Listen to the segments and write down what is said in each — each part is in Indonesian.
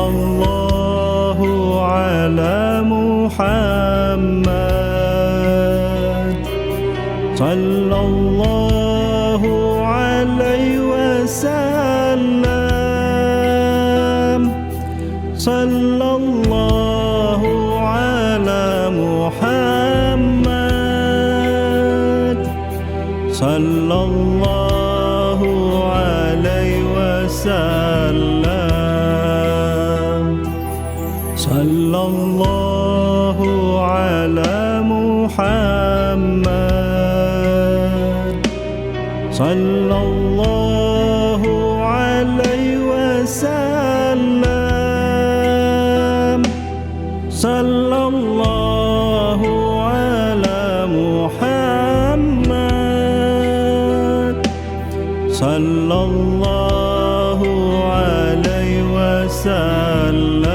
sallallahu ala Muhammad, sallallahu alaihi wasallam, sallallahu ala Muhammad, sallallahu alaihi wasallam, sallallahu ala Muhammad, sallallahu alaihi wasallam, sallallahu ala Muhammad, sallallahu alaihi wasallam.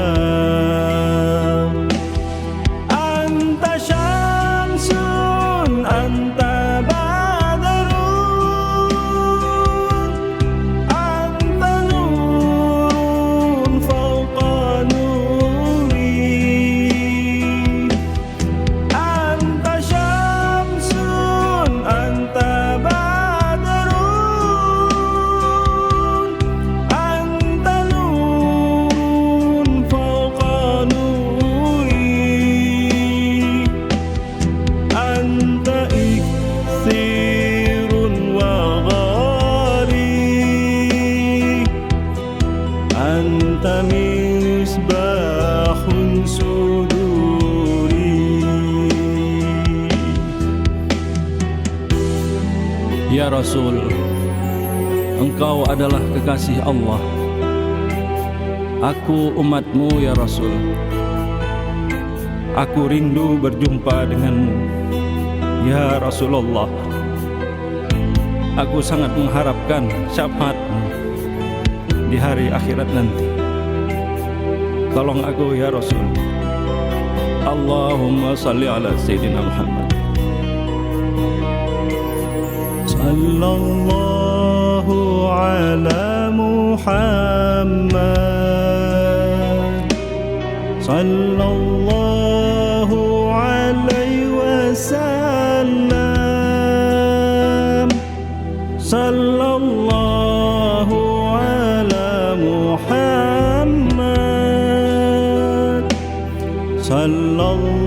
Anta syamsun, anta badrun, anta nurun fawqa nuri. Anta syamsun, anta badrun, anta nurun fawqa nuri. Anta ikthirun wa ghali, anta misbahun suduri. Ya Rasul, Engkau adalah kekasih Allah. Aku umatmu ya Rasul. Aku rindu berjumpa denganmu ya Rasulullah. Aku sangat mengharapkan syafaatmu di hari akhirat nanti. Tolong aku ya Rasul. Allahumma salli ala Sayyidina Muhammad. Sallallahu ala Muhammad, sallallahu alaihi wasallam, sallallahu ala Muhammad, sallallahu